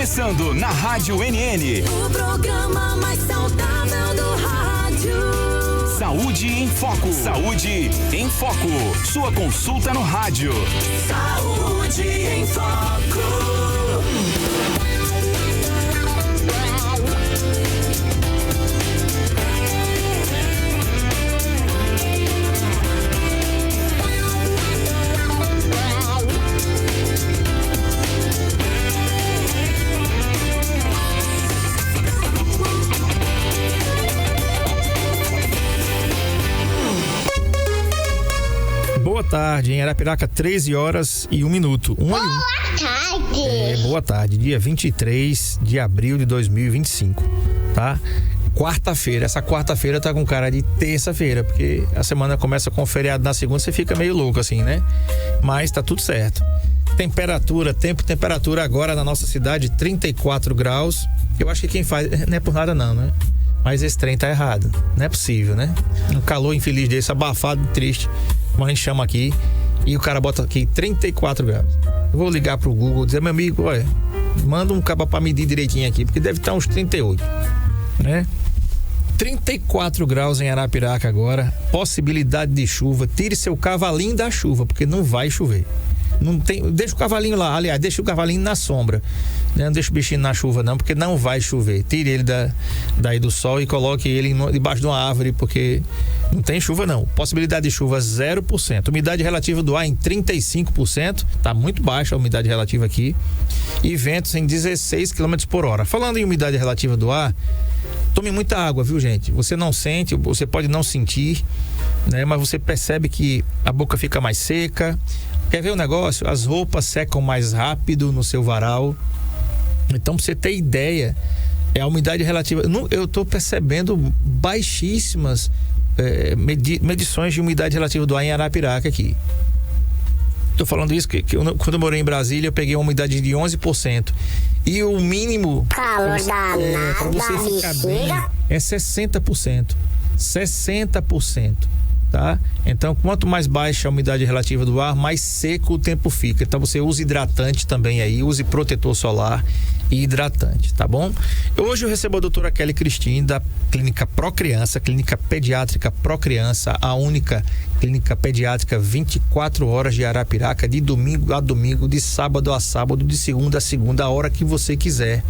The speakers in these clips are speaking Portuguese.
começando na Rádio NN. O programa mais saudável do rádio. Saúde em Foco. Saúde em Foco. Sua consulta no rádio. Saúde em Foco. Boa tarde, em Arapiraca, 13h01. Boa tarde. Boa tarde, dia 23 de abril de 2025, tá? Quarta-feira, essa quarta-feira tá com cara de terça-feira, porque a semana começa com feriado na segunda, você fica meio louco assim, né? Mas tá tudo certo. Temperatura agora na nossa cidade, 34 graus. Eu acho que quem faz, não é por nada não, né? Mas esse trem tá errado, não é possível, né? Um calor infeliz desse, abafado, triste, como a gente chama aqui, e o cara bota aqui 34 graus. Eu vou ligar pro Google, dizer, meu amigo, olha, manda um cabo pra medir direitinho aqui, porque deve estar uns 38, né? 34 graus em Arapiraca agora, possibilidade de chuva. Tire seu cavalinho da chuva, porque não vai chover. Não tem, deixa o cavalinho lá, aliás, deixa o cavalinho na sombra, não deixa o bichinho na chuva não, porque não vai chover. Tire ele daí do sol e coloque ele debaixo de uma árvore, porque não tem chuva não. Possibilidade de chuva 0%, umidade relativa do ar em 35%, tá muito baixa a umidade relativa aqui, e ventos em 16 km por hora. Falando em umidade relativa do ar, tome muita água, viu, gente? Você não sente, você pode não sentir, né? Mas você percebe que a boca fica mais seca. Quer ver o negócio? As roupas secam mais rápido no seu varal. Então, pra você ter ideia, a umidade relativa... Eu tô percebendo baixíssimas medições de umidade relativa do ar em Arapiraca aqui. Tô falando isso que quando eu morei em Brasília, eu peguei uma umidade de 11%. E o mínimo... Calor danado, pra você ficar bem, é 60%. 60%. Tá? Então, quanto mais baixa a umidade relativa do ar, mais seco o tempo fica. Então, você use hidratante também aí, use protetor solar e hidratante, tá bom? Hoje eu recebo a doutora Kelly Cristine, da Clínica Procriança, Clínica Pediátrica Procriança, a única clínica pediátrica 24 horas de Arapiraca, de domingo a domingo, de sábado a sábado, de segunda a segunda, a hora que você quiser.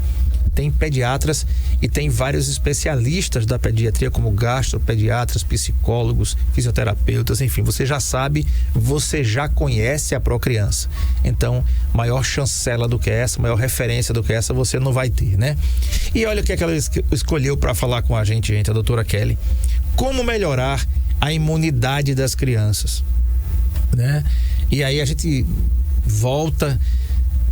Tem pediatras e tem vários especialistas da pediatria, como gastropediatras, psicólogos, fisioterapeutas, enfim, você já sabe, você já conhece a Procriança. Então, maior chancela do que essa, maior referência do que essa, você não vai ter, né? E olha o que é que ela escolheu para falar com a gente, a doutora Kelly. Como melhorar a imunidade das crianças, né? E aí a gente volta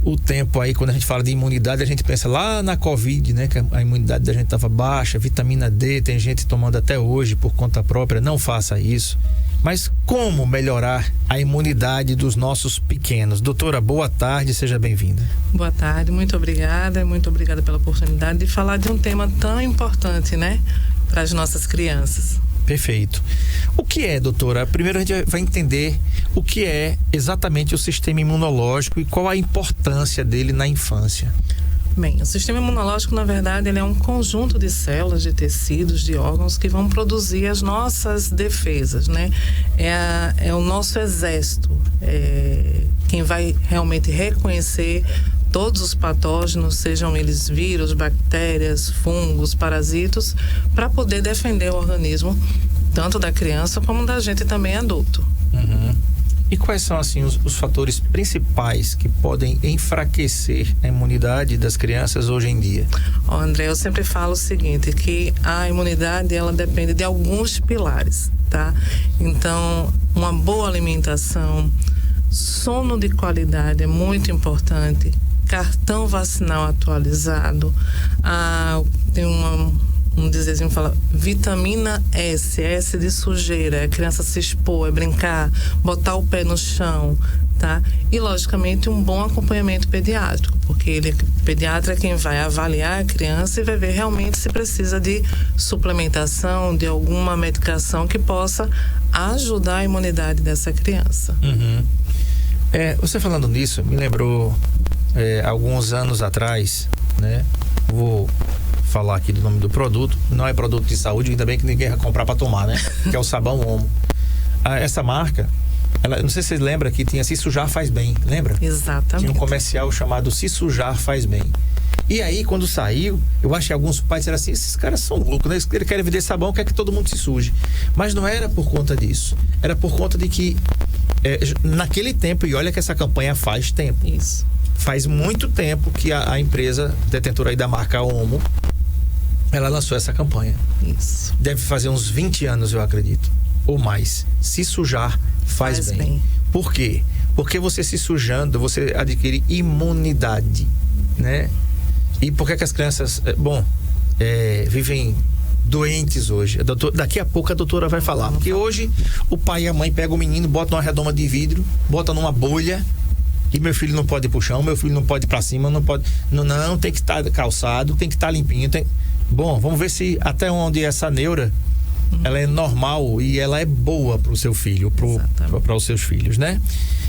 o tempo aí, quando a gente fala de imunidade, a gente pensa lá na Covid, né? Que a imunidade da gente estava baixa, vitamina D, tem gente tomando até hoje por conta própria. Não faça isso. Mas como melhorar a imunidade dos nossos pequenos? Doutora, boa tarde, seja bem-vinda. Boa tarde, muito obrigada pela oportunidade de falar de um tema tão importante, né? Para as nossas crianças. Perfeito. O que é, doutora? Primeiro a gente vai entender o que é exatamente o sistema imunológico e qual a importância dele na infância. Bem, o sistema imunológico, na verdade, ele é um conjunto de células, de tecidos, de órgãos que vão produzir as nossas defesas, né? É o nosso exército, quem vai realmente reconhecer todos os patógenos, sejam eles vírus, bactérias, fungos, parasitos, para poder defender o organismo, tanto da criança como da gente também adulto. Uhum. E quais são, assim, os fatores principais que podem enfraquecer a imunidade das crianças hoje em dia? André, eu sempre falo o seguinte, que a imunidade, ela depende de alguns pilares, tá? Então, uma boa alimentação, sono de qualidade é muito importante, cartão vacinal atualizado, tem um dizezinho que fala vitamina S de sujeira, a criança se expor, brincar, botar o pé no chão, tá? E logicamente um bom acompanhamento pediátrico, porque o pediatra é quem vai avaliar a criança e vai ver realmente se precisa de suplementação, de alguma medicação que possa ajudar a imunidade dessa criança. Uhum. Você falando nisso, me lembrou alguns anos atrás, né? Vou falar aqui do nome do produto. Não é produto de saúde, ainda bem que ninguém vai comprar para tomar, né? Que é o sabão Omo. Essa marca, não sei se vocês lembram que tinha Se Sujar Faz Bem, lembra? Exatamente. Tinha um comercial chamado Se Sujar Faz Bem. E aí, quando saiu, eu acho que alguns pais disseram assim, esses caras são loucos, né? Eles querem vender sabão, quer que todo mundo se suje. Mas não era por conta disso. Era por conta de que, naquele tempo, e olha que essa campanha faz tempo. Isso. Faz muito tempo que a empresa detentora aí da marca Omo, ela lançou essa campanha. Isso. Deve fazer uns 20 anos, eu acredito. Ou mais. Se sujar faz bem. Por quê? Porque você se sujando, você adquire imunidade, né? E por que as crianças, vivem doentes hoje? Daqui a pouco a doutora vai falar. Porque hoje o pai e a mãe pegam o menino, botam uma redoma de vidro, botam numa bolha, e meu filho não pode ir pro chão, meu filho não pode ir pra cima, não pode. Não, tem que estar calçado, tem que estar limpinho. Bom, vamos ver se até onde essa neura ela é normal e ela é boa pro seu filho, para os seus filhos, né?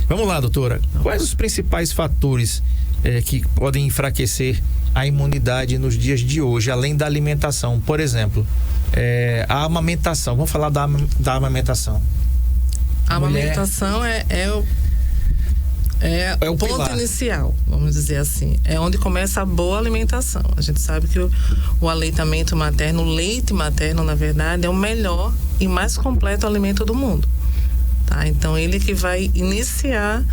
Vamos lá, doutora. Quais os principais fatores que podem enfraquecer a imunidade nos dias de hoje, além da alimentação? Por exemplo, a amamentação. Vamos falar da amamentação. A amamentação é o ponto pilar inicial, vamos dizer assim. É onde começa a boa alimentação. A gente sabe que o aleitamento materno, o leite materno, na verdade, é o melhor e mais completo alimento do mundo. Tá? Então, ele que vai iniciar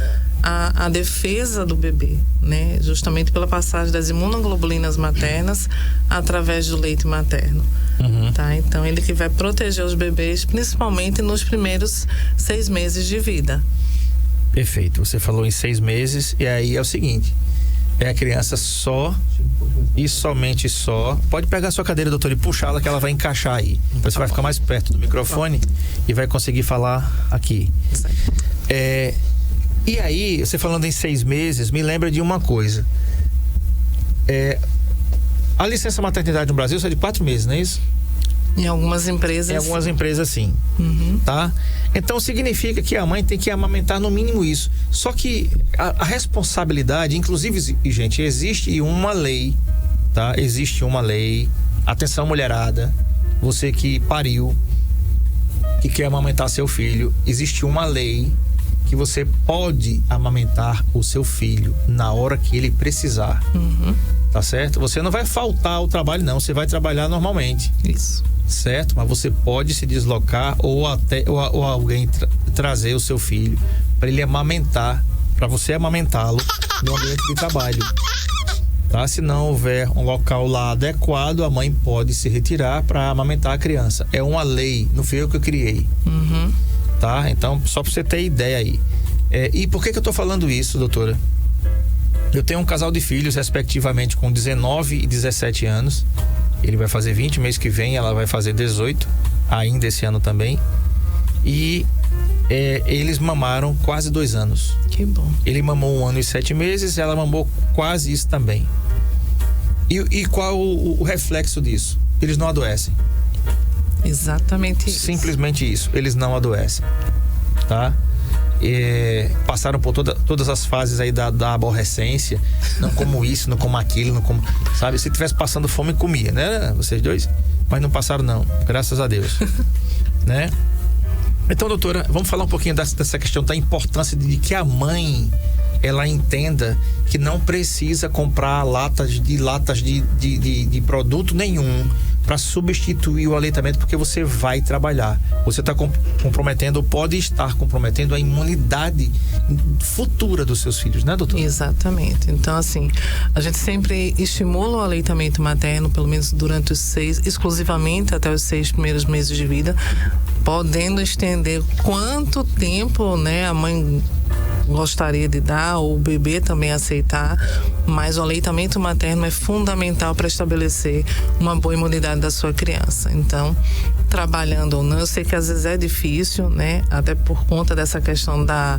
a defesa do bebê, né? Justamente pela passagem das imunoglobulinas maternas através do leite materno. Tá? Então, ele que vai proteger os bebês, principalmente nos primeiros 6 meses de vida. Perfeito, você falou em 6 meses, e aí é o seguinte, a criança só e somente só, pode pegar sua cadeira, doutor, e puxá-la que ela vai encaixar aí, você vai ficar mais perto do microfone e vai conseguir falar aqui. E aí, você falando em 6 meses, me lembra de uma coisa, a licença maternidade no Brasil é de 4 meses, não é isso? Em algumas empresas. Em algumas empresas, sim. Tá? Então, significa que a mãe tem que amamentar no mínimo isso. Só que a responsabilidade, inclusive, gente, existe uma lei, tá? Existe uma lei. Atenção, mulherada. Você que pariu, que quer amamentar seu filho, existe uma lei que você pode amamentar o seu filho na hora que ele precisar. Tá certo? Você não vai faltar ao trabalho, não. Você vai trabalhar normalmente. Isso. Certo? Mas você pode se deslocar ou alguém trazer o seu filho para ele amamentar, para você amamentá-lo no ambiente de trabalho. Tá? Se não houver um local lá adequado, a mãe pode se retirar para amamentar a criança. É uma lei, não fui eu que eu criei. Tá? Então, só para você ter ideia aí. E por que eu tô falando isso, doutora? Eu tenho um casal de filhos, respectivamente, com 19 e 17 anos. Ele vai fazer 20 mês que vem, ela vai fazer 18, ainda esse ano também. E eles mamaram quase 2 anos. Que bom. Ele mamou 1 ano e 7 meses, ela mamou quase isso também. E qual o reflexo disso? Eles não adoecem. Exatamente isso. Simplesmente isso, eles não adoecem. Tá? Passaram por todas as fases aí da aborrecência, não como isso, não como aquilo, não como, sabe, se tivesse passando fome comia, né, vocês dois, mas não passaram não, graças a Deus. Né? Então, doutora, vamos falar um pouquinho dessa questão da importância de que a mãe ela entenda que não precisa comprar latas de produto nenhum para substituir o aleitamento, porque você vai trabalhar. Você está comprometendo, pode estar comprometendo a imunidade futura dos seus filhos, né, doutor? Exatamente. Então, assim, a gente sempre estimula o aleitamento materno, pelo menos durante exclusivamente até os 6 primeiros meses de vida, podendo estender quanto tempo, né, a mãe gostaria de dar, ou o bebê também aceitar, mas o aleitamento materno é fundamental para estabelecer uma boa imunidade da sua criança. Então, trabalhando ou não, eu sei que às vezes é difícil, né? Até por conta dessa questão da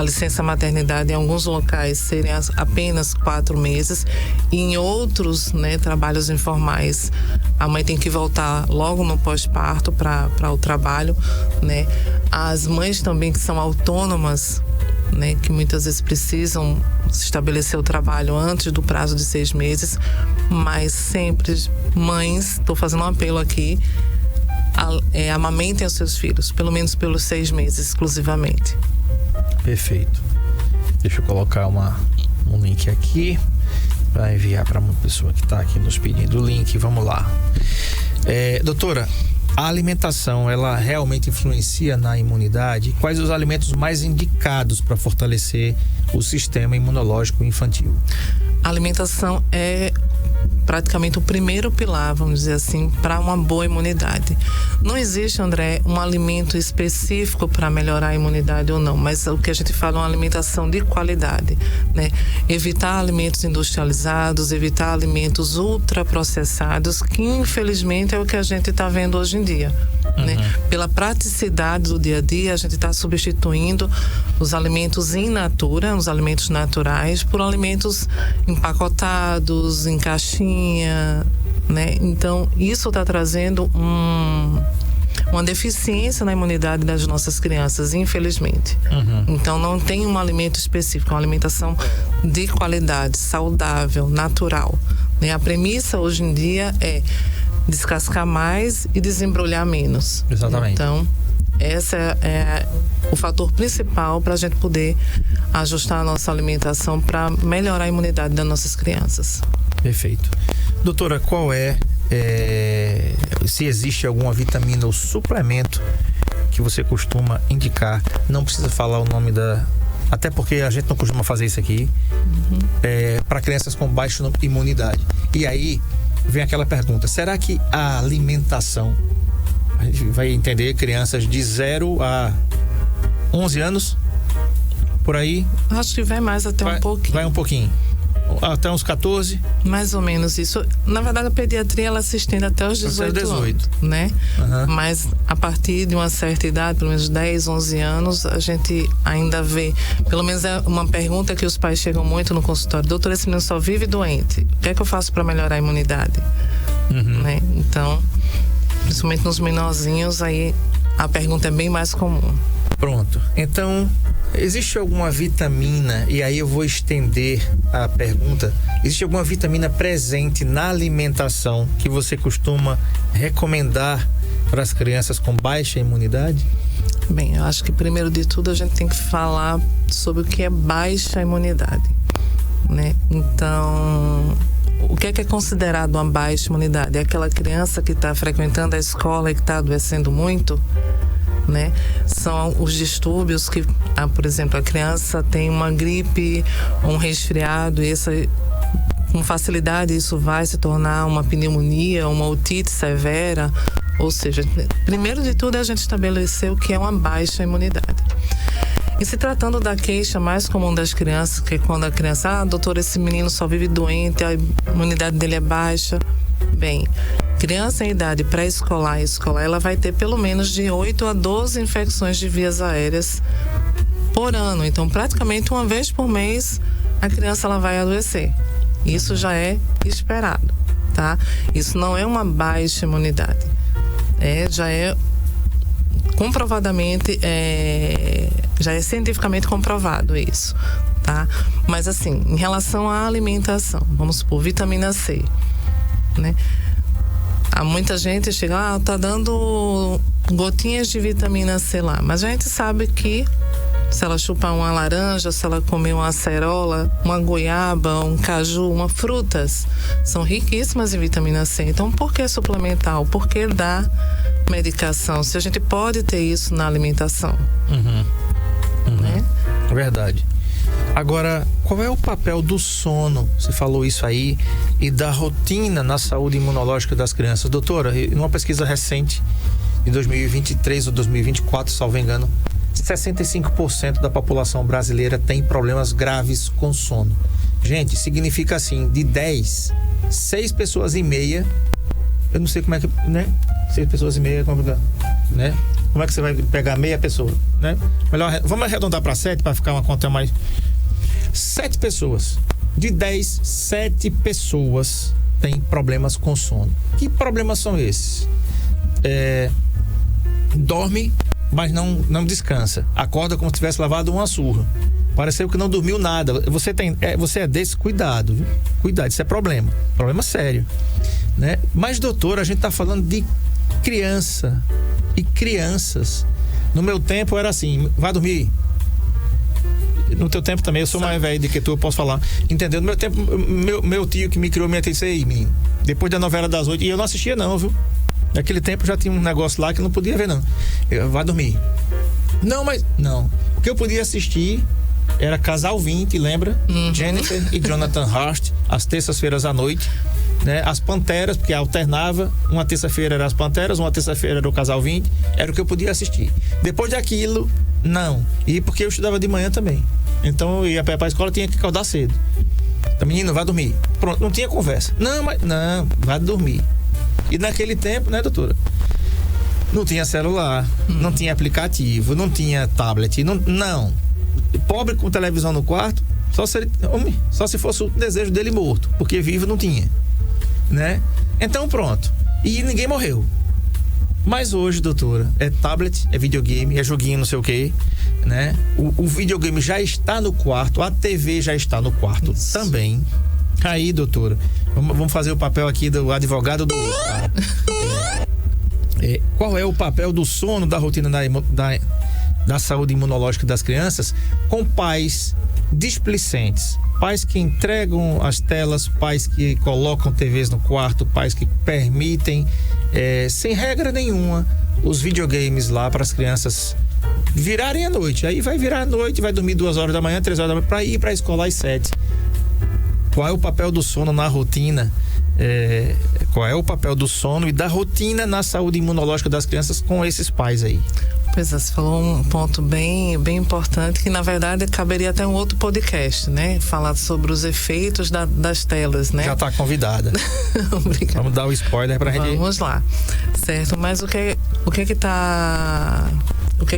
licença maternidade, em alguns locais serem apenas 4 meses, e em outros, né, trabalhos informais, a mãe tem que voltar logo no pós-parto para o trabalho, né? As mães também que são autônomas, né, que muitas vezes precisam estabelecer o trabalho antes do prazo de 6 meses, mas sempre, mães, estou fazendo um apelo aqui, amamentem os seus filhos, pelo menos pelos 6 meses exclusivamente. Perfeito. Deixa eu colocar um link aqui para enviar para uma pessoa que está aqui nos pedindo o link. Vamos lá. Doutora, a alimentação, ela realmente influencia na imunidade? Quais os alimentos mais indicados para fortalecer o sistema imunológico infantil? A alimentação é praticamente o primeiro pilar, vamos dizer assim, para uma boa imunidade. Não existe, André, um alimento específico para melhorar a imunidade ou não, mas o que a gente fala é uma alimentação de qualidade, né? Evitar alimentos industrializados, evitar alimentos ultraprocessados, que infelizmente é o que a gente está vendo hoje em dia. Né? Pela praticidade do dia a dia, a gente está substituindo os alimentos in natura, os alimentos naturais, por alimentos empacotados, em caixinha, né? Então, isso está trazendo uma deficiência na imunidade das nossas crianças, infelizmente. Então, não tem um alimento específico, é uma alimentação de qualidade, saudável, natural, né? A premissa hoje em dia é descascar mais e desembrulhar menos. Exatamente. Então, esse é o fator principal para a gente poder ajustar a nossa alimentação para melhorar a imunidade das nossas crianças. Perfeito. Doutora, qual se existe alguma vitamina ou suplemento que você costuma indicar? Não precisa falar o nome até porque a gente não costuma fazer isso aqui, para crianças com baixa imunidade. E aí vem aquela pergunta: será que a alimentação, a gente vai entender crianças de 0 a 11 anos, por aí? Acho que vai mais até um pouquinho. Vai um pouquinho. Até uns 14? Mais ou menos isso. Na verdade, a pediatria, ela se estende até os 18 anos, né? Mas a partir de uma certa idade, pelo menos 10, 11 anos, a gente ainda vê. Pelo menos é uma pergunta que os pais chegam muito no consultório: doutor, esse menino só vive doente, o que é que eu faço para melhorar a imunidade? Né? Então, principalmente nos menorzinhos, aí a pergunta é bem mais comum. Pronto. Então, existe alguma vitamina, e aí eu vou estender a pergunta, existe alguma vitamina presente na alimentação que você costuma recomendar para as crianças com baixa imunidade? Bem, eu acho que primeiro de tudo a gente tem que falar sobre o que é baixa imunidade, né? Então, o que é considerado uma baixa imunidade? É aquela criança que está frequentando a escola e que está adoecendo muito, né? São os distúrbios que, por exemplo, a criança tem uma gripe, um resfriado, e com facilidade isso vai se tornar uma pneumonia, uma otite severa. Ou seja, primeiro de tudo é a gente estabelecer o que é uma baixa imunidade. E se tratando da queixa mais comum das crianças, que é quando a criança, doutor, esse menino só vive doente, a imunidade dele é baixa. Bem, criança em idade pré-escolar e escolar, ela vai ter pelo menos de 8 a 12 infecções de vias aéreas por ano. Então, praticamente uma vez por mês, a criança ela vai adoecer. Isso já é esperado, tá? Isso não é uma baixa imunidade. Já é comprovadamente, já é cientificamente comprovado isso, tá? Mas assim, em relação à alimentação, vamos supor, vitamina C, né? Há muita gente chega, tá dando gotinhas de vitamina C lá, mas a gente sabe que se ela chupar uma laranja, se ela comer uma acerola, uma goiaba, um caju, frutas, são riquíssimas em vitamina C. Então, por que suplementar? Por que dar medicação? Se a gente pode ter isso na alimentação. Né? Verdade. Agora, qual é o papel do sono? Você falou isso aí, e da rotina na saúde imunológica das crianças. Doutora, numa pesquisa recente de 2023 ou 2024, salvo engano, 65% da população brasileira tem problemas graves com sono. Gente, significa assim, de 10, 6 pessoas e meia, eu não sei como é que, né? 6 pessoas e meia é complicado, né? Como é que você vai pegar meia pessoa, né? Melhor, vamos arredondar para 7 para ficar uma conta mais. 7 pessoas. De 10, 7 pessoas têm problemas com sono. Que problemas são esses? Dorme, mas não descansa. Acorda como se tivesse lavado uma surra, Pareceu que não dormiu nada. Você é desse, cuidado, viu? Cuidado, isso é problema sério, né? Mas, doutor, a gente tá falando de criança e crianças. No meu tempo era assim, vai dormir. No teu tempo também, eu sou mais velho do que tu, eu posso falar. Entendeu? No meu tempo, meu tio que me criou, me disse, ei, menino, depois da novela das 8, e eu não assistia não, viu? Naquele tempo já tinha um negócio lá que eu não podia ver não. Vai dormir. Não. O que eu podia assistir era Casal 20, lembra? Jennifer e Jonathan Hurst, às terças-feiras à noite, né? As Panteras, porque alternava, uma terça-feira era as Panteras, uma terça-feira era o Casal 20, era o que eu podia assistir. Depois daquilo, não. E porque eu estudava de manhã também. Então eu ia pra escola, tinha que acordar cedo. Então, menino, vai dormir. Pronto, não tinha conversa. Não, vai dormir. E naquele tempo, né, doutora? Não tinha celular, não tinha aplicativo, não tinha tablet, não. Pobre com televisão no quarto, só se fosse o desejo dele morto, porque vivo não tinha, né? Então pronto. E ninguém morreu. Mas hoje, doutora, é tablet, é videogame, é joguinho não sei o quê, né? O videogame já está no quarto, a TV já está no quarto também. Aí, doutora, vamos fazer o papel aqui do advogado do... qual é o papel do sono, da rotina da saúde imunológica das crianças com pais displicentes, pais que entregam as telas, pais que colocam TVs no quarto, pais que permitem, sem regra nenhuma, os videogames lá para as crianças virarem à noite. Aí vai virar à noite, vai dormir 2 horas da manhã, 3 horas da manhã, para ir para a escola às 7. Qual é o papel do sono na rotina? Qual é o papel do sono e da rotina na saúde imunológica das crianças com esses pais aí? Pois é, você falou um ponto bem importante, que na verdade caberia até um outro podcast, né? Falar sobre os efeitos das telas, né? Já tá convidada. Obrigada. Vamos dar o spoiler pra gente. Vamos lá, certo? Mas o que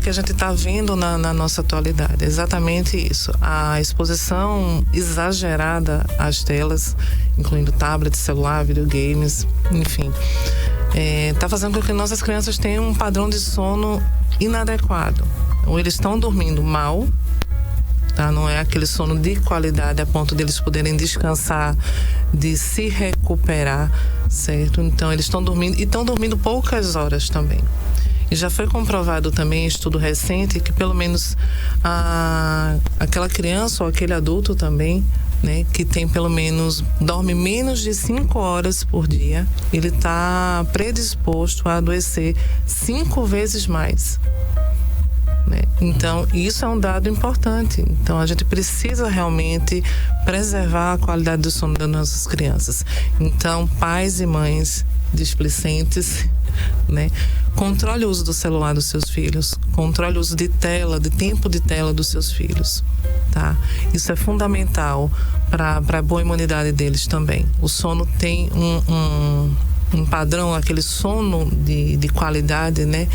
a gente está vendo na nossa atualidade? Exatamente isso. A exposição exagerada às telas, incluindo tablet, celular, videogames, enfim, está fazendo com que nossas crianças tenham um padrão de sono inadequado. Ou eles estão dormindo mal, tá? Não é aquele sono de qualidade a ponto de eles poderem descansar, de se recuperar, certo? Então eles estão dormindo, e estão dormindo poucas horas também. E já foi comprovado também em estudo recente que pelo menos aquela criança ou aquele adulto também, né, que tem dorme menos de 5 horas por dia, ele está predisposto a adoecer 5 vezes mais, né? Então isso é um dado importante. Então a gente precisa realmente preservar a qualidade do sono das nossas crianças. Então, pais e mães displicentes, né, controle o uso do celular dos seus filhos, controle o uso de tempo de tela dos seus filhos, tá? Isso é fundamental para a boa imunidade deles também. O sono tem um padrão, aquele sono de qualidade, né?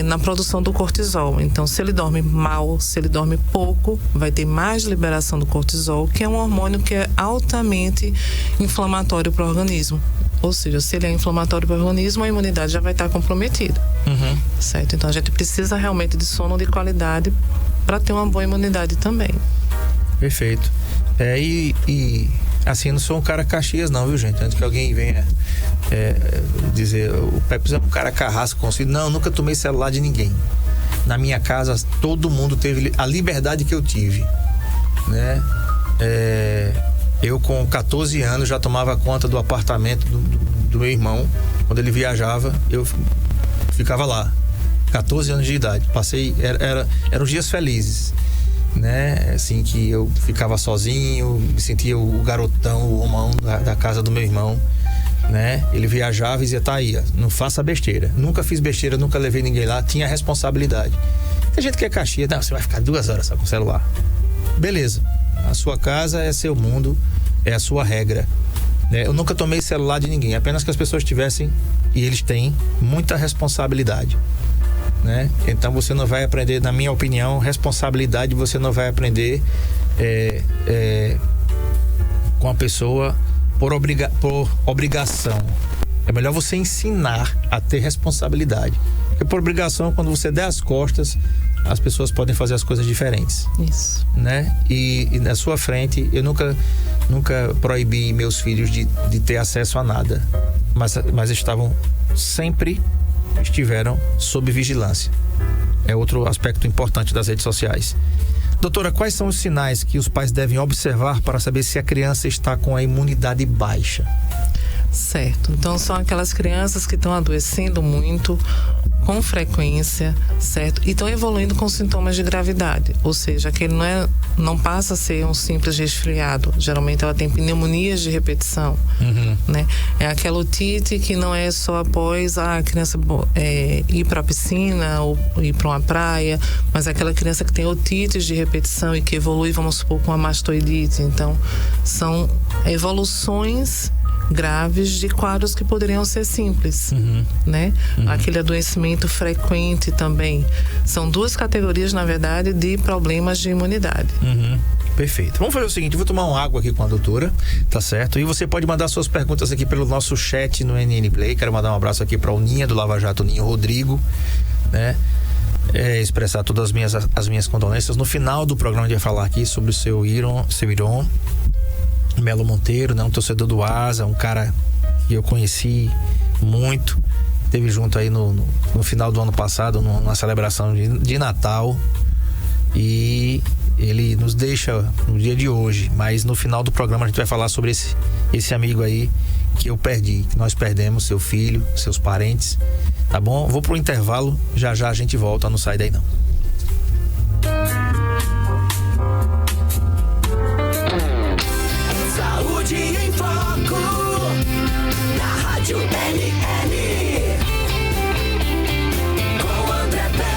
Na produção do cortisol. Então, se ele dorme mal, se ele dorme pouco, vai ter mais liberação do cortisol, que é um hormônio que é altamente inflamatório para o organismo. Ou seja, se ele é inflamatório para o organismo, a imunidade já vai estar comprometida. Certo? Então, a gente precisa realmente de sono de qualidade para ter uma boa imunidade também. Perfeito. E assim, eu não sou um cara Caxias não, viu, gente? Antes que alguém venha dizer, o Pepe é um cara carrasco consigo. Não, nunca tomei celular de ninguém. Na minha casa, todo mundo teve a liberdade que eu tive, né? Eu com 14 anos já tomava conta do apartamento do meu irmão. Quando ele viajava, eu ficava lá. 14 anos de idade. Passei, eram dias felizes, né? Assim, que eu ficava sozinho, me sentia o garotão, o homão da casa do meu irmão, né? Ele viajava e dizia, tá aí, não faça besteira. Nunca fiz besteira, nunca levei ninguém lá, tinha responsabilidade. Tem gente que é Caxias, não, você vai ficar 2 horas só com o celular. Beleza, a sua casa é seu mundo, é a sua regra, né? Eu nunca tomei celular de ninguém, apenas que as pessoas tivessem, e eles têm, muita responsabilidade, né? Então você não vai aprender, na minha opinião, responsabilidade você não vai aprender com a pessoa por obrigação. É melhor você ensinar a ter responsabilidade. Porque por obrigação, quando você der as costas, as pessoas podem fazer as coisas diferentes. Isso. Né? E na sua frente, eu nunca proibi meus filhos de ter acesso a nada. Mas sempre estiveram sob vigilância. É outro aspecto importante das redes sociais. Doutora, quais são os sinais que os pais devem observar para saber se a criança está com a imunidade baixa? Certo. Então, são aquelas crianças que estão adoecendo muito, com frequência, certo? E estão evoluindo com sintomas de gravidade. Ou seja, aquele não passa a ser um simples resfriado. Geralmente ela tem pneumonias de repetição, né? É aquela otite que não é só após a criança ir para a piscina ou ir para uma praia, mas é aquela criança que tem otites de repetição e que evolui, vamos supor, com a mastoidite. Então, são evoluções graves de quadros que poderiam ser simples, né? Aquele adoecimento frequente também. São duas categorias, na verdade, de problemas de imunidade. Perfeito. Vamos fazer o seguinte, eu vou tomar uma água aqui com a doutora, tá certo? E você pode mandar suas perguntas aqui pelo nosso chat no NN Play. Quero mandar um abraço aqui para o Ninha do Lava Jato, Ninho Rodrigo, né? Expressar todas as minhas condolências. No final do programa a gente vai falar aqui sobre o seu Iron Melo Monteiro, né? Um torcedor do Asa, um cara que eu conheci muito, esteve junto aí no final do ano passado, numa celebração de Natal, e ele nos deixa no dia de hoje, mas no final do programa a gente vai falar sobre esse amigo aí que eu perdi, que nós perdemos, seu filho, seus parentes, tá bom? Vou pro intervalo, já a gente volta, não sai daí não. Saúde em Foco, na Rádio NN, com André Pepe.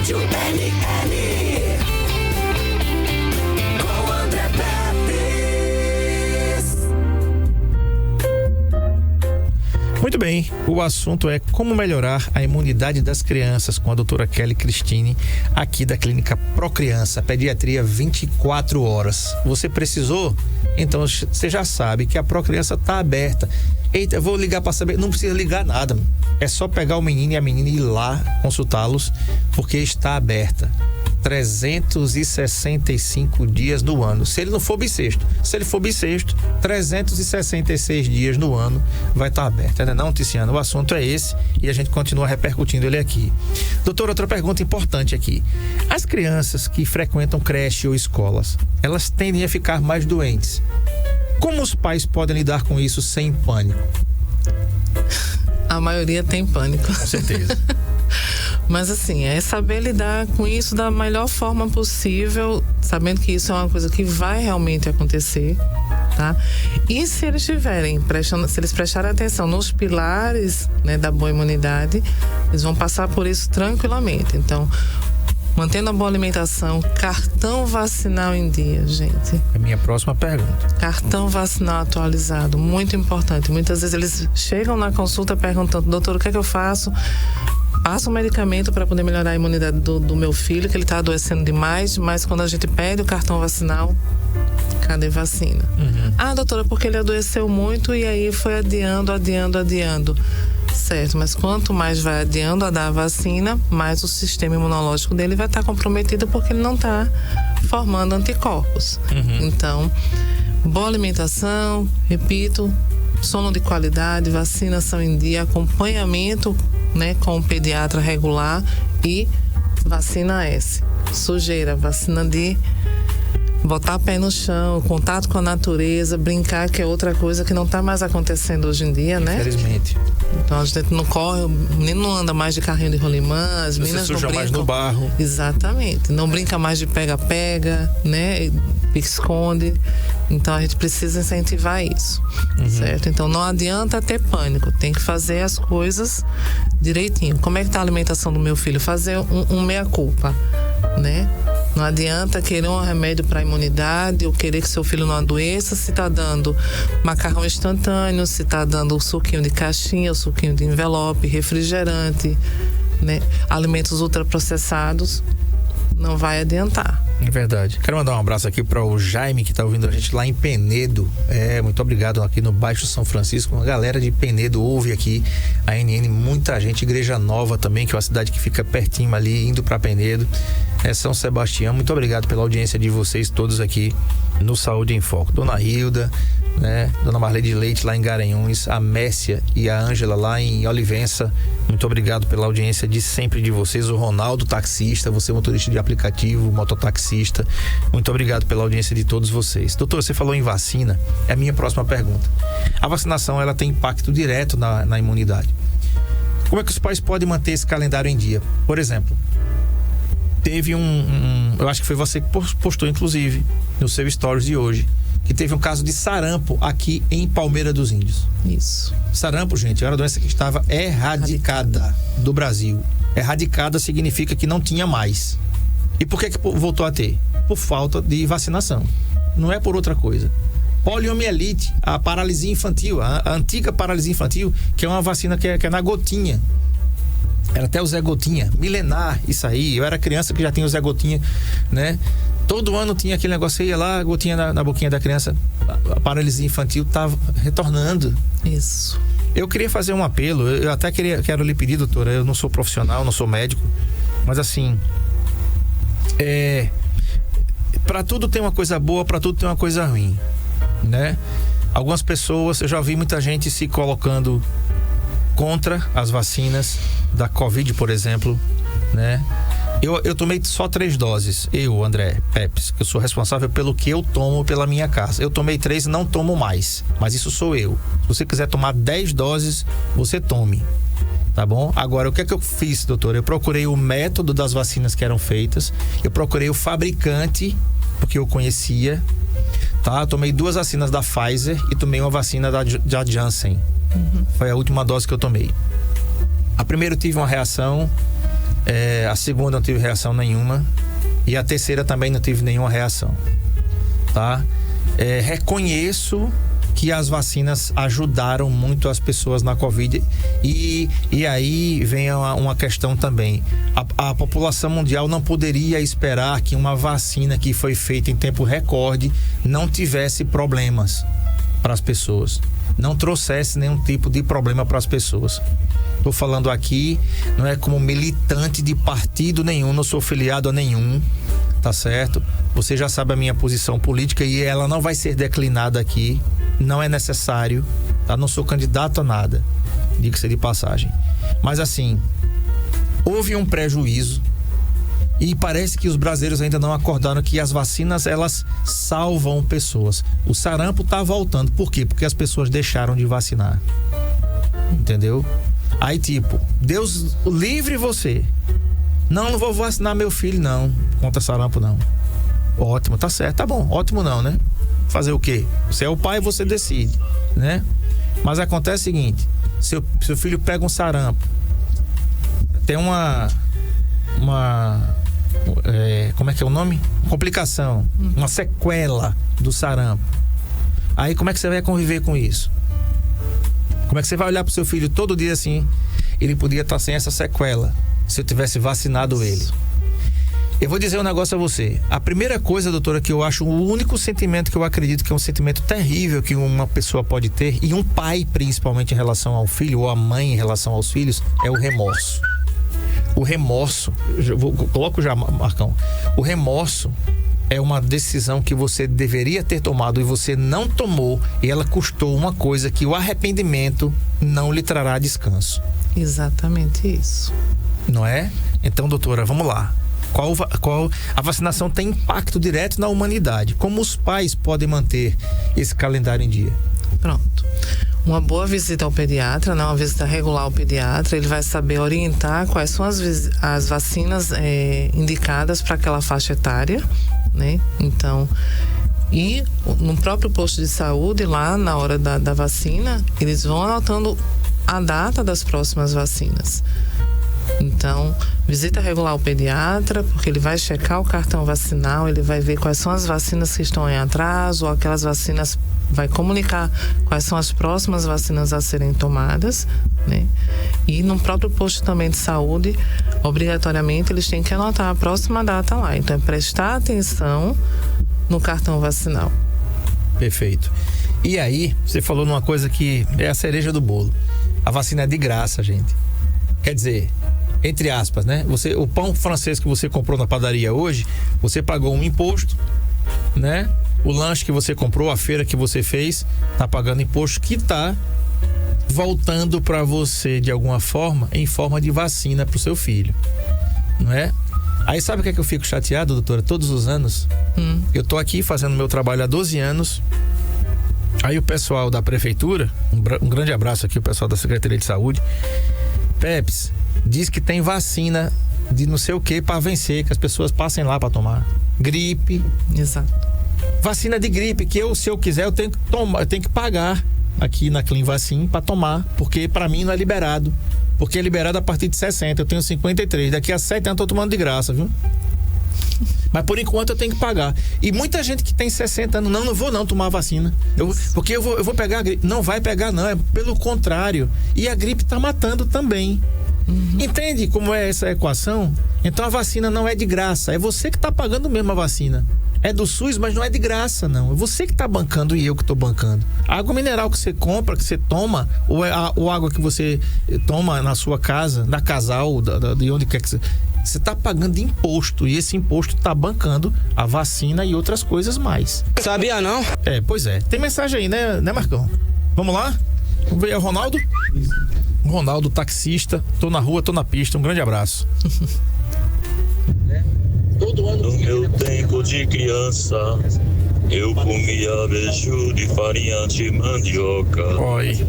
Rádio NN. Com André Pepes. Muito bem, o assunto é como melhorar a imunidade das crianças com a doutora Kelly Cristine, aqui da Clínica Procriança, Pediatria 24 horas. Você precisou? Então você já sabe que a Procriança está aberta. Eita, eu vou ligar para saber. Não precisa ligar nada. É só pegar o menino e a menina e ir lá consultá-los, porque está aberta. 365 dias no ano, se ele não for bissexto. Se ele for bissexto, 366 dias no ano vai estar aberto, não, Tiziano? O assunto é esse e a gente continua repercutindo ele aqui. Doutor, outra pergunta importante aqui. As crianças que frequentam creche ou escolas, elas tendem a ficar mais doentes. Como os pais podem lidar com isso sem pânico? A maioria tem pânico. Com certeza. Mas assim, é saber lidar com isso da melhor forma possível, sabendo que isso é uma coisa que vai realmente acontecer, tá? E se eles se eles prestarem atenção nos pilares, né, da boa imunidade, eles vão passar por isso tranquilamente. Então, mantendo a boa alimentação, cartão vacinal em dia, gente. É a minha próxima pergunta. Cartão vacinal atualizado, muito importante. Muitas vezes eles chegam na consulta perguntando: doutor, o que é que eu faço? Passa um medicamento para poder melhorar a imunidade do meu filho, que ele está adoecendo demais, mas quando a gente pede o cartão vacinal, cadê vacina? Ah, doutora, porque ele adoeceu muito e aí foi adiando. Certo, mas quanto mais vai adiando a dar a vacina, mais o sistema imunológico dele vai estar comprometido, porque ele não está formando anticorpos. Então, boa alimentação, repito, sono de qualidade, vacinação em dia, acompanhamento, né, com o pediatra regular e vacina S. Sujeira, vacina de botar pé no chão, contato com a natureza, brincar, que é outra coisa que não está mais acontecendo hoje em dia, né? Infelizmente. Então a gente não corre, o menino não anda mais de carrinho de rolimã, as meninas não brincam mais no barro. Exatamente. Não brinca mais de pega-pega, né? Pique-esconde. Então a gente precisa incentivar isso, certo? Então não adianta ter pânico, tem que fazer as coisas direitinho. Como é que tá a alimentação do meu filho? Fazer um meia-culpa, né? Não adianta querer um remédio para imunidade ou querer que seu filho não adoeça se tá dando macarrão instantâneo, se tá dando o suquinho de caixinha, o suquinho de envelope, refrigerante, né? Alimentos ultraprocessados, não vai adiantar. É verdade. Quero mandar um abraço aqui para o Jaime, que está ouvindo a gente lá em Penedo. Muito obrigado, aqui no Baixo São Francisco. Uma galera de Penedo ouve aqui a NN, muita gente. Igreja Nova também, que é uma cidade que fica pertinho ali, indo para Penedo. São Sebastião, muito obrigado pela audiência de vocês todos aqui no Saúde em Foco. Dona Hilda, né? Dona Marlene de Leite lá em Garanhuns, a Mércia e a Ângela lá em Olivença, muito obrigado pela audiência de sempre de vocês. O Ronaldo, taxista, você motorista de aplicativo, mototaxista, muito obrigado pela audiência de todos vocês. Doutor, você falou em vacina, é a minha próxima pergunta. A vacinação, ela tem impacto direto na imunidade. Como é que os pais podem manter esse calendário em dia? Por exemplo, teve eu acho que foi você que postou, inclusive, no seu stories de hoje, que teve um caso de sarampo aqui em Palmeira dos Índios. Isso. Sarampo, gente, era uma doença que estava erradicada do Brasil. Erradicada significa que não tinha mais. E por que voltou a ter? Por falta de vacinação. Não é por outra coisa. Poliomielite, a paralisia infantil, a antiga paralisia infantil, que é uma vacina que é na gotinha. Era até o Zé Gotinha, milenar, isso aí. Eu era criança que já tinha o Zé Gotinha, né? Todo ano tinha aquele negócio, ia lá, gotinha na boquinha da criança. A paralisia infantil estava retornando. Isso. Eu queria fazer um apelo, eu até quero lhe pedir, doutora, eu não sou profissional, não sou médico, mas assim, para tudo tem uma coisa boa, para tudo tem uma coisa ruim, né? Algumas pessoas, eu já vi muita gente se colocando contra as vacinas da Covid, por exemplo, né? Eu tomei só 3 doses. Eu, André Pepes, que eu sou responsável pelo que eu tomo pela minha casa. Eu tomei 3 e não tomo mais. Mas isso sou eu. Se você quiser tomar 10 doses, você tome. Tá bom? Agora, o que é que eu fiz, doutor? Eu procurei o método das vacinas que eram feitas. Eu procurei o fabricante, porque eu conhecia. Tá? Eu tomei 2 vacinas da Pfizer e tomei uma vacina da Janssen. Foi a última dose que eu tomei. A primeira eu tive uma reação A segunda não tive reação nenhuma. E a terceira também não tive nenhuma reação. Tá? Reconheço que as vacinas ajudaram muito as pessoas na Covid. E aí vem uma questão também. A população mundial não poderia esperar que uma vacina que foi feita em tempo recorde não tivesse problemas para as pessoas. Não trouxesse nenhum tipo de problema para as pessoas. Estou falando aqui, não é como militante de partido nenhum, não sou filiado a nenhum, tá certo? Você já sabe a minha posição política e ela não vai ser declinada aqui, não é necessário, tá? Não sou candidato a nada, diga-se de passagem. Mas assim, houve um prejuízo e parece que os brasileiros ainda não acordaram que as vacinas, elas salvam pessoas. O sarampo tá voltando, por quê? Porque as pessoas deixaram de vacinar, entendeu? Aí tipo, Deus livre você. Não vou vacinar meu filho não, contra sarampo não. Ótimo, tá certo, tá bom, ótimo não, né? Fazer o quê? Você é o pai, você decide, né? Mas acontece o seguinte, seu filho pega um sarampo, tem como é que é o nome? Complicação, uma sequela do sarampo. Aí como é que você vai conviver com isso? Como é que você vai olhar pro seu filho todo dia assim? Ele podia estar sem essa sequela se eu tivesse vacinado ele. Eu vou dizer um negócio a você. A primeira coisa, doutora, que eu acho o único sentimento que eu acredito que é um sentimento terrível que uma pessoa pode ter, e um pai principalmente em relação ao filho, ou a mãe em relação aos filhos, é o remorso. O remorso, coloco já, Marcão, o remorso é uma decisão que você deveria ter tomado e você não tomou, e ela custou uma coisa que o arrependimento não lhe trará descanso. Exatamente isso. Não é? Então, doutora, vamos lá. Qual a vacinação tem impacto direto na humanidade? Como os pais podem manter esse calendário em dia? Pronto. Uma boa visita ao pediatra, né? Uma visita regular ao pediatra, ele vai saber orientar quais são as vacinas indicadas para aquela faixa etária, né? Então, e no próprio posto de saúde, lá na hora da vacina, eles vão anotando a data das próximas vacinas. Então, visita regular ao pediatra, porque ele vai checar o cartão vacinal, ele vai ver quais são as vacinas que estão em atraso, ou aquelas vacinas, vai comunicar quais são as próximas vacinas a serem tomadas, né? E no próprio posto também de saúde, obrigatoriamente, eles têm que anotar a próxima data lá. Então, é prestar atenção no cartão vacinal. Perfeito. E aí, você falou numa coisa que é a cereja do bolo. A vacina é de graça, gente. Quer dizer, entre aspas, né? O pão francês que você comprou na padaria hoje, você pagou um imposto, né? O lanche que você comprou, a feira que você fez, tá pagando imposto que tá voltando para você de alguma forma, em forma de vacina pro seu filho, não é? Aí sabe o que é que eu fico chateado, doutora? Todos os anos, eu tô aqui fazendo meu trabalho há 12 anos, aí o pessoal da prefeitura, um grande abraço aqui, o pessoal da Secretaria de Saúde, Peps, diz que tem vacina de não sei o que para vencer, que as pessoas passem lá para tomar. Gripe. Exato. Vacina de gripe, que se eu quiser, eu tenho que tomar, eu tenho que pagar aqui na Clean Vacina para tomar, porque para mim não é liberado. Porque é liberado a partir de 60, eu tenho 53, daqui a 7 anos eu tô tomando de graça, viu? Mas por enquanto eu tenho que pagar. E muita gente que tem 60 anos, não vou não tomar vacina. Porque eu vou pegar a gripe. Não vai pegar não, é pelo contrário. E a gripe tá matando também. Entende como é essa equação? Então a vacina não é de graça, é você que tá pagando mesmo a vacina. É do SUS, mas não é de graça, não. É você que tá bancando e eu que tô bancando. A água mineral que você compra, que você toma, ou a água que você toma na sua casa, na casal, de onde quer que você tá pagando imposto, e esse imposto tá bancando a vacina e outras coisas mais. Sabia não? Pois é. Tem mensagem aí, né Marcão? Vamos lá? Vamos ver o Ronaldo? Ronaldo, taxista, tô na rua, tô na pista, um grande abraço. No meu tempo de criança, eu comia beijo de farinha de mandioca. Oi.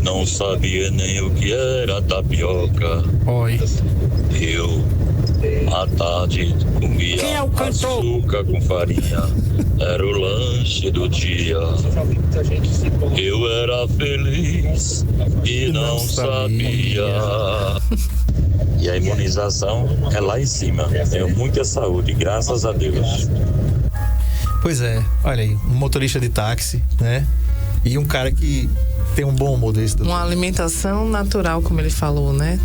Não sabia nem o que era tapioca. Oi. Eu, à tarde, comia açúcar com farinha. Era o lanche do dia. Eu era feliz e não sabia. E a imunização é lá em cima. Tenho muita saúde, graças a Deus. Pois é, olha aí, um motorista de táxi, né? E um cara que tem um bom humor desse. Uma alimentação natural, como ele falou, né?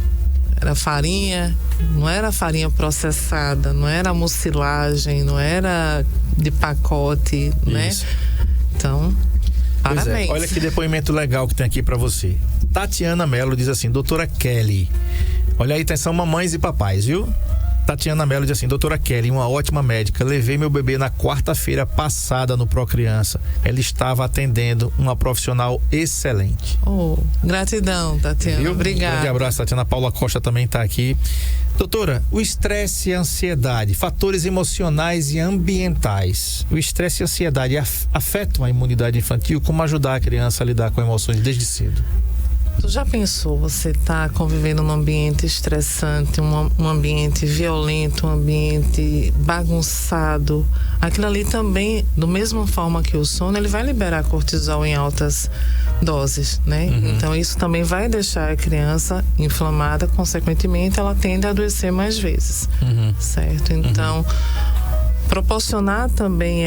Era farinha, não era farinha processada, não era mucilagem, não era de pacote, né? Isso. Então, parabéns. Olha que depoimento legal que tem aqui pra você. Tatiana Mello diz assim: doutora Kelly, olha aí, atenção mamães e papais, viu? Tatiana Mello diz assim: doutora Kelly, uma ótima médica, levei meu bebê na quarta-feira passada no Procriança. Ela estava atendendo uma profissional excelente. Oh, gratidão, Tatiana. Viu? Obrigada. Um grande abraço, Tatiana. Paula Costa também está aqui. Doutora, o estresse e a ansiedade, fatores emocionais e ambientais. O estresse e a ansiedade afetam a imunidade infantil? Como ajudar a criança a lidar com emoções desde cedo? Tu já pensou, você tá convivendo num ambiente estressante, um ambiente violento, um ambiente bagunçado? Aquilo ali também, da mesma forma que o sono, ele vai liberar cortisol em altas doses, né? Então isso também vai deixar a criança inflamada, consequentemente ela tende a adoecer mais vezes, certo? Então, proporcionar também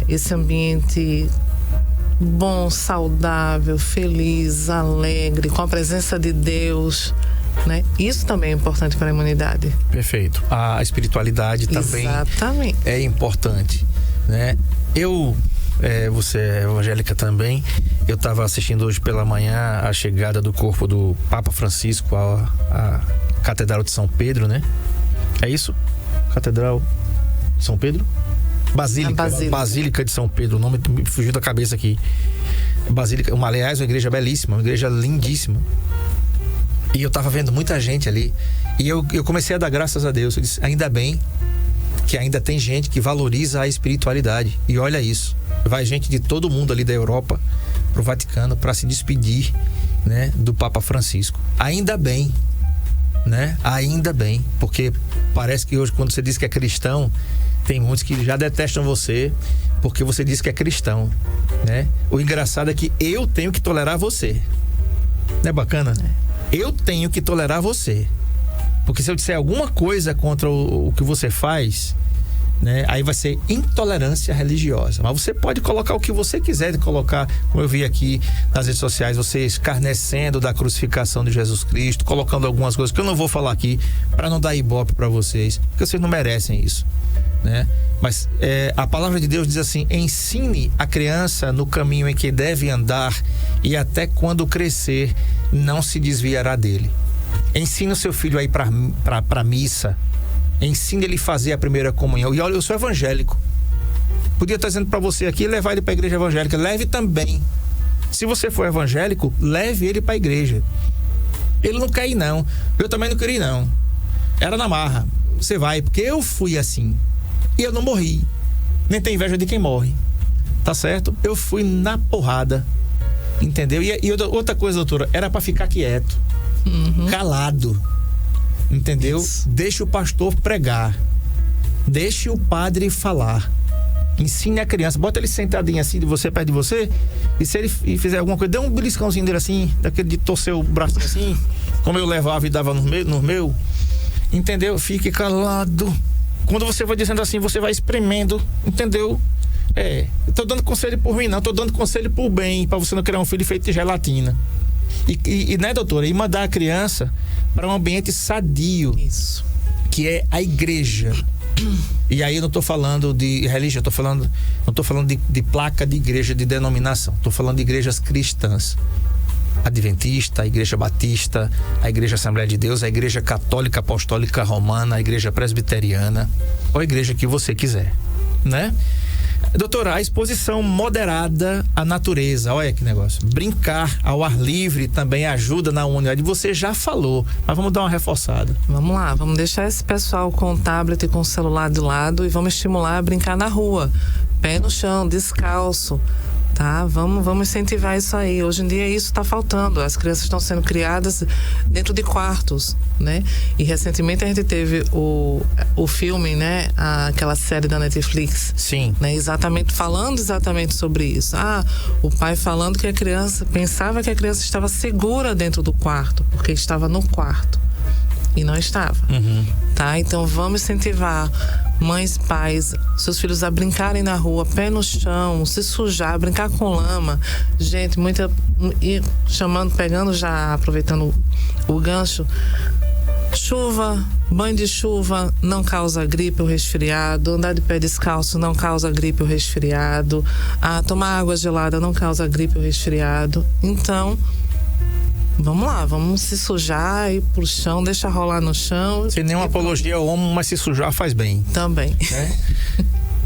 esse ambiente bom, saudável, feliz, alegre, com a presença de Deus, né? Isso também é importante para a imunidade. Perfeito. A espiritualidade também é importante, né? Você é evangélica também. Eu estava assistindo hoje pela manhã a chegada do corpo do Papa Francisco à Catedral de São Pedro, né? É isso? Catedral de São Pedro? Basílica de São Pedro, o nome me fugiu da cabeça aqui. Basílica, aliás, uma igreja belíssima, uma igreja lindíssima. E eu tava vendo muita gente ali. E eu comecei a dar graças a Deus. Eu disse, ainda bem que ainda tem gente que valoriza a espiritualidade. E olha isso, vai gente de todo mundo ali da Europa pro Vaticano para se despedir, né, do Papa Francisco. Ainda bem, né? Ainda bem, porque parece que hoje, quando você diz que é cristão, tem muitos que já detestam você porque você diz que é cristão, né? O engraçado é que eu tenho que tolerar você. Não é bacana? Eu tenho que tolerar você. Porque se eu disser alguma coisa contra o que você faz, né, aí vai ser intolerância religiosa. Mas você pode colocar o que você quiser de colocar, como eu vi aqui nas redes sociais, você escarnecendo da crucificação de Jesus Cristo, colocando algumas coisas que eu não vou falar aqui para não dar ibope para vocês, porque vocês não merecem isso, né? Mas a palavra de Deus diz assim: ensine a criança no caminho em que deve andar e até quando crescer não se desviará dele. Ensine o seu filho a ir para missa. Ensine ele a fazer a primeira comunhão. E olha, eu sou evangélico. Podia estar dizendo para você aqui, levar ele para a igreja evangélica. Leve também. Se você for evangélico, leve ele para a igreja. Ele não quer ir, não. Eu também não queria ir, não. Era na marra. Você vai, porque eu fui assim. E eu não morri. Nem tem inveja de quem morre. Tá certo? Eu fui na porrada. Entendeu? E outra coisa, doutora, era para ficar quieto. Calado. Entendeu? Isso. Deixe o pastor pregar. Deixe o padre falar. Ensine a criança. Bota ele sentadinho assim, de você, perto de você. E se ele fizer alguma coisa, dê um beliscãozinho dele assim, daquele de torcer o braço assim, como eu levava e dava no meu. Entendeu? Fique calado. Quando você vai dizendo assim, você vai espremendo. Entendeu? Eu tô dando conselho por mim, não. Tô dando conselho por bem, pra você não criar um filho feito de gelatina. E né, doutora? E mandar a criança para um ambiente sadio. Isso. Que é a igreja. E aí eu não tô falando de religião, não tô falando de placa de igreja de denominação. Tô falando de igrejas cristãs. Adventista, a igreja batista, a igreja Assembleia de Deus, a igreja católica apostólica romana, a igreja presbiteriana, ou a igreja que você quiser, né? Doutora, a exposição moderada à natureza, olha que negócio. Brincar ao ar livre também ajuda na unidade. Você já falou, mas vamos dar uma reforçada. Vamos lá, vamos deixar esse pessoal com o tablet e com o celular de lado e vamos estimular a brincar na rua. Pé no chão, descalço. Tá? Vamos incentivar isso aí. Hoje em dia isso está faltando. As crianças estão sendo criadas dentro de quartos, né? E recentemente a gente teve o filme, né? Aquela série da Netflix. Sim. Né? Falando exatamente sobre isso. O pai falando que a criança pensava que a criança estava segura dentro do quarto, porque estava no quarto. e não estava. Tá? Então vamos incentivar mães, pais, seus filhos a brincarem na rua, pé no chão, se sujar, brincar com lama. Gente, e pegando já, aproveitando o gancho, chuva, banho de chuva não causa gripe ou resfriado, andar de pé descalço não causa gripe ou resfriado, tomar água gelada não causa gripe ou resfriado. Então, vamos lá, vamos se sujar, ir pro chão, deixa rolar no chão. Sem nenhuma apologia ao homem, mas se sujar faz bem. Também.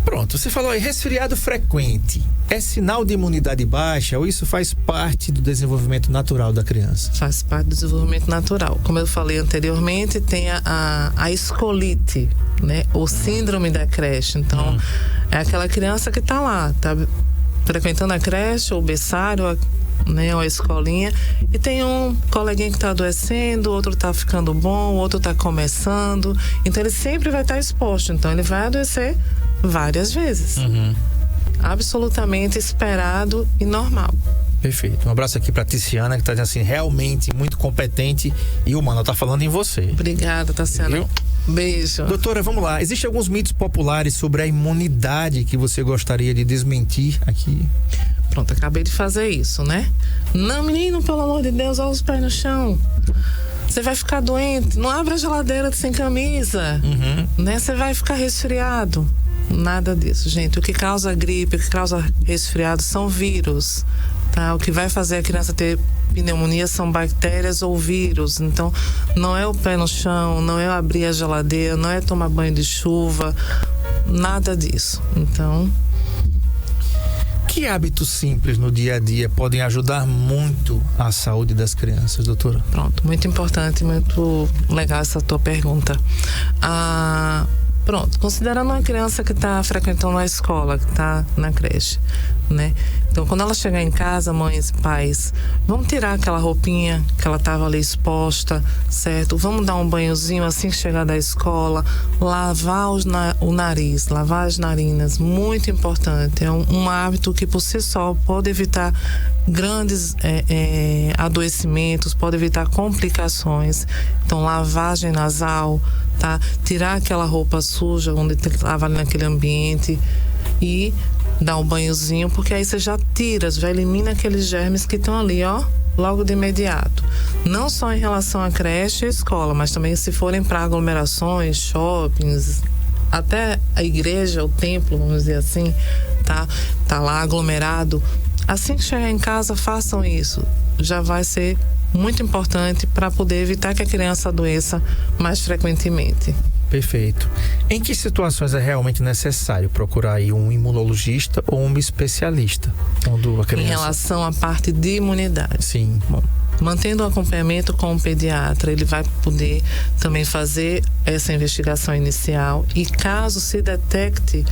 Pronto, você falou aí, resfriado frequente. É sinal de imunidade baixa ou isso faz parte do desenvolvimento natural da criança? Faz parte do desenvolvimento natural. Como eu falei anteriormente, tem a escolite, né? Ou síndrome da creche. Então, é aquela criança que tá lá, tá frequentando a creche ou o berçário, né, ou a escolinha, e tem um coleguinha que está adoecendo, outro está ficando bom, outro está começando, então ele sempre vai estar exposto, então ele vai adoecer várias vezes. Absolutamente esperado e normal. Perfeito. Um abraço aqui para Tiziana, que está dizendo assim, realmente muito competente e humana. Tá falando em você. Obrigada, Tiziana. Viu? Beijo. Doutora, vamos lá. Existem alguns mitos populares sobre a imunidade que você gostaria de desmentir aqui? Pronto, acabei de fazer isso, né? Não, menino, pelo amor de Deus, olha os pés no chão. Você vai ficar doente. Não abra a geladeira sem camisa. Né? Você vai ficar resfriado. Nada disso, gente. O que causa gripe, o que causa resfriado são vírus, tá? O que vai fazer a criança ter pneumonia são bactérias ou vírus. Então, não é o pé no chão, não é abrir a geladeira, não é tomar banho de chuva, nada disso. Então, que hábitos simples no dia a dia podem ajudar muito a saúde das crianças, doutora? Pronto, muito importante, muito legal essa tua pergunta. Pronto, considerando uma criança que está frequentando a escola, que está na creche, né? Então, quando ela chegar em casa, mães, pais, vamos tirar aquela roupinha que ela estava ali exposta, certo? Vamos dar um banhozinho assim que chegar da escola, lavar o nariz, lavar as narinas, muito importante. É um hábito que por si só pode evitar grandes adoecimentos, pode evitar complicações. Então, lavagem nasal, tá? Tirar aquela roupa suja onde tem que lavar naquele ambiente e dar um banhozinho, porque aí você já tira, já elimina aqueles germes que estão ali, ó, logo de imediato. Não só em relação à creche e escola, mas também se forem para aglomerações, shoppings, até a igreja, o templo, vamos dizer assim, tá lá aglomerado. Assim que chegar em casa, façam isso. Já vai ser muito importante para poder evitar que a criança adoeça mais frequentemente. Perfeito. Em que situações é realmente necessário procurar aí um imunologista ou um especialista? Quando a criança... Em relação à parte de imunidade. Sim. Bom, mantendo o acompanhamento com o pediatra, ele vai poder também fazer essa investigação inicial e caso se detecte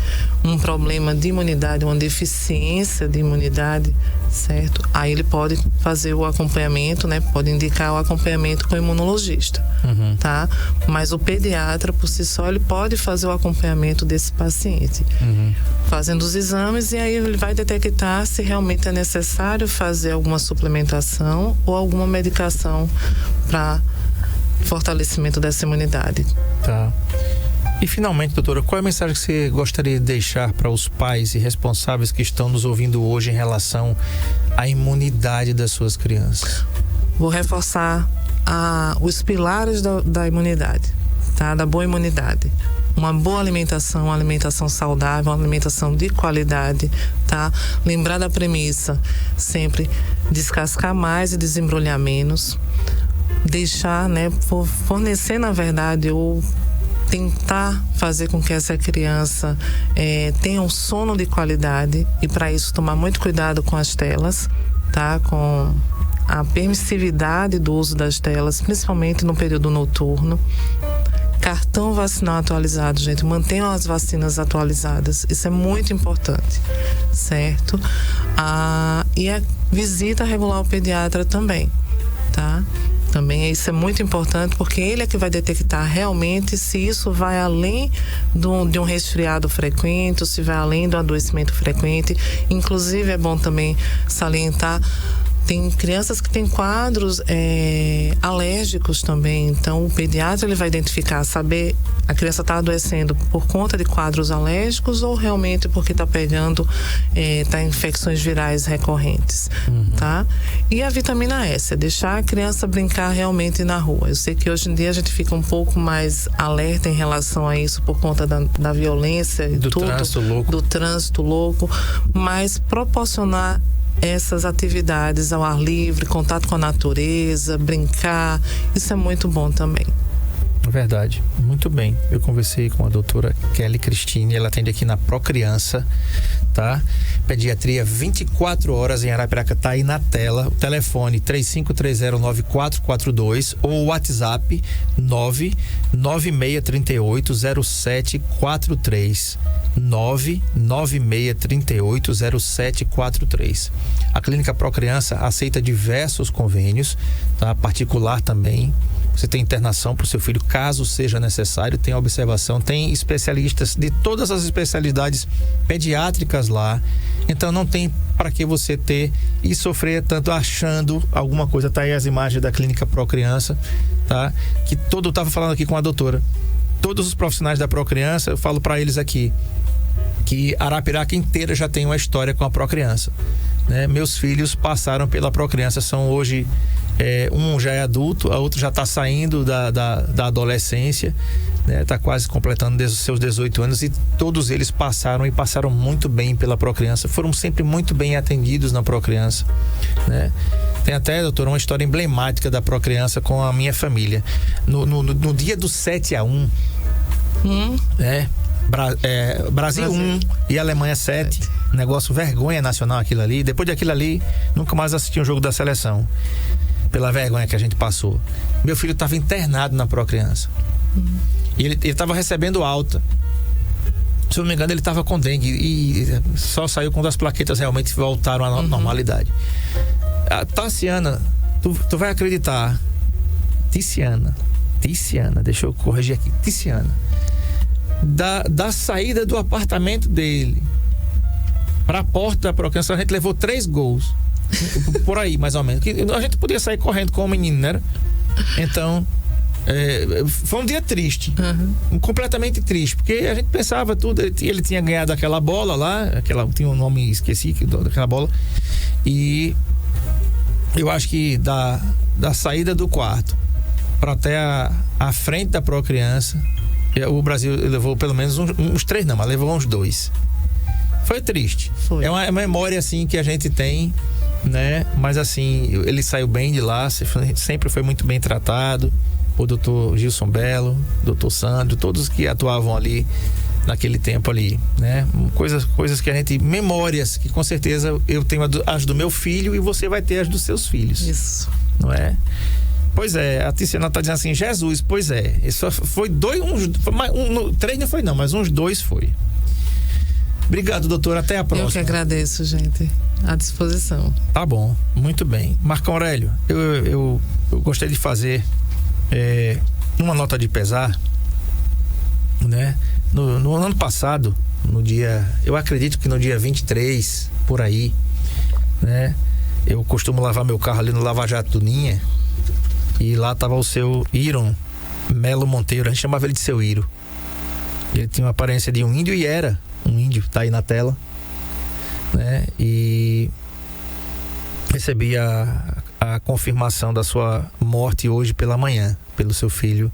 um problema de imunidade, uma deficiência de imunidade, certo? Aí ele pode fazer o acompanhamento, né? Pode indicar o acompanhamento com o imunologista, tá? Mas o pediatra, por si só, ele pode fazer o acompanhamento desse paciente, fazendo os exames, e aí ele vai detectar se realmente é necessário fazer alguma suplementação ou alguma medicação para fortalecimento dessa imunidade. Tá. E finalmente, doutora, qual é a mensagem que você gostaria de deixar para os pais e responsáveis que estão nos ouvindo hoje em relação à imunidade das suas crianças? Vou reforçar os pilares da imunidade, tá? Da boa imunidade. Uma boa alimentação, uma alimentação saudável, uma alimentação de qualidade, tá? Lembrar da premissa, sempre descascar mais e desembrulhar menos. Deixar, né? Fornecer, na verdade, ou tentar fazer com que essa criança tenha um sono de qualidade, e para isso tomar muito cuidado com as telas, tá? Com a permissividade do uso das telas, principalmente no período noturno. Cartão vacinal atualizado, gente, mantenham as vacinas atualizadas, isso é muito importante, certo? E a visita regular ao pediatra também, tá? Também isso é muito importante, porque ele é que vai detectar realmente se isso vai além de um resfriado frequente, se vai além do adoecimento frequente. Inclusive, é bom também salientar, Tem crianças que têm quadros alérgicos também. Então, o pediatra ele vai identificar, saber a criança está adoecendo por conta de quadros alérgicos ou realmente porque está pegando infecções virais recorrentes, tá? E a vitamina S, é deixar a criança brincar realmente na rua. Eu sei que hoje em dia a gente fica um pouco mais alerta em relação a isso por conta da violência e do trânsito louco. Do trânsito louco, mas proporcionar essas atividades ao ar livre, contato com a natureza, brincar, isso é muito bom também. Verdade, muito bem. Eu conversei com a doutora Kelly Cristine, ela atende aqui na Procriança, tá? Pediatria 24 horas em Arapiraca, tá aí na tela. O telefone 3530-9442 ou o WhatsApp 99638-0743. 99638-0743. A Clínica Procriança aceita diversos convênios, tá? Particular também. Você tem internação para o seu filho, caso seja necessário, tem observação, tem especialistas de todas as especialidades pediátricas lá. Então não tem para que você ter e sofrer tanto achando alguma coisa. Tá aí as imagens da Clínica Procriança, tá? Que eu tava falando aqui com a doutora. Todos os profissionais da Procriança, eu falo para eles aqui que Arapiraca inteira já tem uma história com a Procriança, né? Meus filhos passaram pela Procriança, são hoje um já é adulto, a outra já está saindo da adolescência, né? Está quase completando os seus 18 anos e todos eles passaram muito bem pela Procriança, foram sempre muito bem atendidos na Procriança, né? Tem até, doutora, uma história emblemática da Procriança com a minha família. No dia do 7-1, né? Brasil 1 e Alemanha 7. Negócio vergonha nacional aquilo ali. Depois daquilo ali, nunca mais assisti um jogo da seleção. Pela vergonha que a gente passou. Meu filho estava internado na Procriança. E ele estava recebendo alta. Se eu não me engano, ele estava com dengue. E só saiu quando as plaquetas realmente voltaram à normalidade. A Tassiana, tu vai acreditar. Tiziana, deixa eu corrigir aqui. Tiziana. Da saída do apartamento dele para a porta da Procriança, a gente levou 3 gols. Por aí, mais ou menos. A gente podia sair correndo com o menino, né? Então, foi um dia triste. Completamente triste. Porque a gente pensava tudo. Ele tinha ganhado aquela bola lá. Tinha um nome, esqueci daquela bola. E eu acho que da saída do quarto para até a frente da Procriança, o Brasil levou pelo menos uns 3, não, mas levou uns 2. Foi triste. Foi. É uma memória assim que a gente tem, né? Mas assim, ele saiu bem de lá, sempre foi muito bem tratado. O doutor Gilson Belo, doutor Sandro, todos que atuavam ali naquele tempo ali, né? Coisas que a gente, memórias que com certeza eu tenho as do meu filho e você vai ter as dos seus filhos. Isso. Não é? Pois é, a Tiziana tá dizendo assim, Jesus, pois é, isso foi 2, 3 não foi não, mas uns 2 foi. Obrigado, doutor, até a próxima. Eu que agradeço, gente, à disposição. Tá bom, muito bem. Marco Aurélio, eu gostei de fazer uma nota de pesar, né? No ano passado, eu acredito que no dia 23, por aí, né? Eu costumo lavar meu carro ali no Lava Jato do Ninha. E lá tava o seu Iron Melo Monteiro, a gente chamava ele de seu Iro. Ele tinha uma aparência de um índio e era um índio, tá aí na tela, né? E recebi a confirmação da sua morte hoje pela manhã, pelo seu filho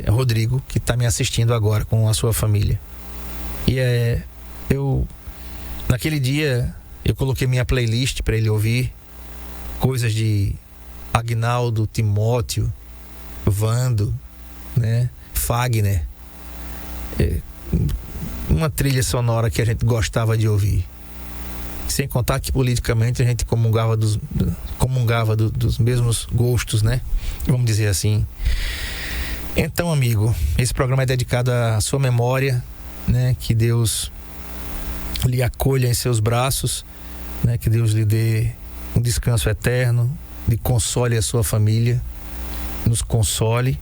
Rodrigo, que tá me assistindo agora com a sua família. E naquele dia eu coloquei minha playlist para ele ouvir coisas de Agnaldo, Timóteo, Vando, né? Fagner, uma trilha sonora que a gente gostava de ouvir, sem contar que politicamente a gente comungava dos mesmos gostos, né? Vamos dizer assim. Então, amigo, esse programa é dedicado à sua memória, né? Que Deus lhe acolha em seus braços, né? Que Deus lhe dê um descanso eterno, lhe console a sua família, nos console.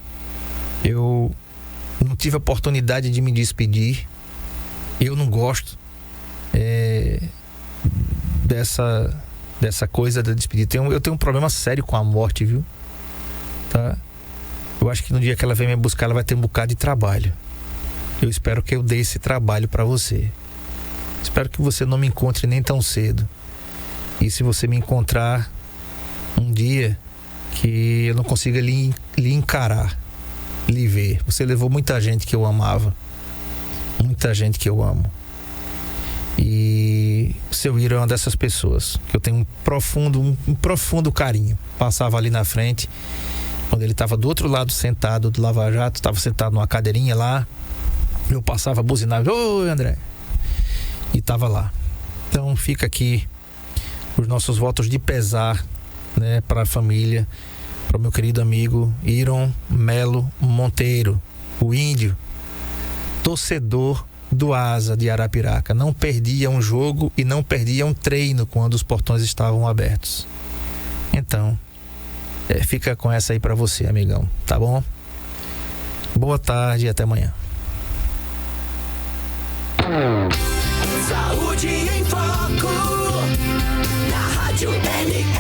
Eu não tive a oportunidade de me despedir. Eu não gosto dessa dessa coisa da despedida. Eu tenho um problema sério com a morte, viu? Tá? Eu acho que no dia que ela vem me buscar, ela vai ter um bocado de trabalho. Eu espero que eu dê esse trabalho para você. Espero que você não me encontre nem tão cedo. E se você me encontrar um dia que eu não consiga lhe encarar, lhe ver. Você levou muita gente que eu amava. Muita gente que eu amo. E o seu Iro é uma dessas pessoas que eu tenho um profundo carinho. Passava ali na frente, quando ele estava do outro lado sentado do Lava Jato, estava sentado numa cadeirinha lá, eu passava, buzinava, oi André, e estava lá. Então fica aqui os nossos votos de pesar, né, para a família, para o meu querido amigo Iron Melo Monteiro, o índio, torcedor do Asa de Arapiraca. Não perdia um jogo e não perdia um treino quando os portões estavam abertos. Então, fica com essa aí pra você, amigão, tá bom? Boa tarde e até amanhã. Saúde em Foco, na Rádio LK.